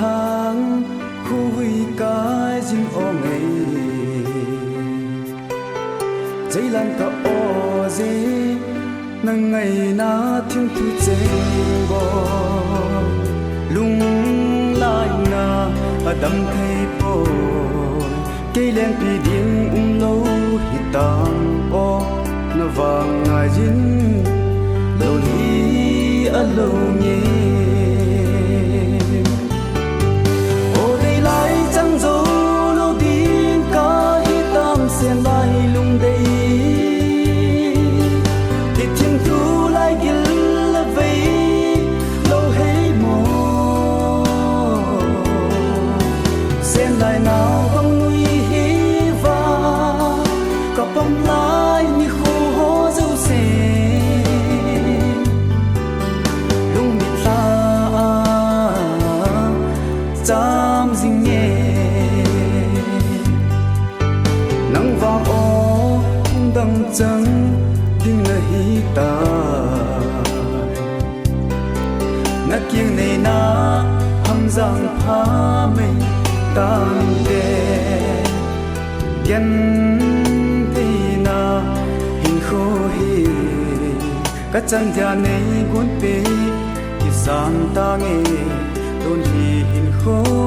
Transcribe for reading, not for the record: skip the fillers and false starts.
thang khui cái dinh ô ngày dây lan cả ô dê nang ngày na thiên thu chênh bò lung lai na đâm thấy bò cây len pi điên lâu hít tang ô nó vàng ngài dinh lâu đi ở lâu nhé ô đây lại chẳng dấu lâu tin cả hít tam sen lại lung đây thì thiên thu lại gil là vậy lâu hay mò sen lại nào băng núi hi va có bóng lại như khô hó dâu sen lung mịt la chăm dinh nhẹ nắng vàng ô đằng trắng đinh là hi ta na kiêng này na hâm giang phá mây tan đè gen thì na hình khô hi các chân thia này cuốn pe thì san ta nghe đồn hi hình khô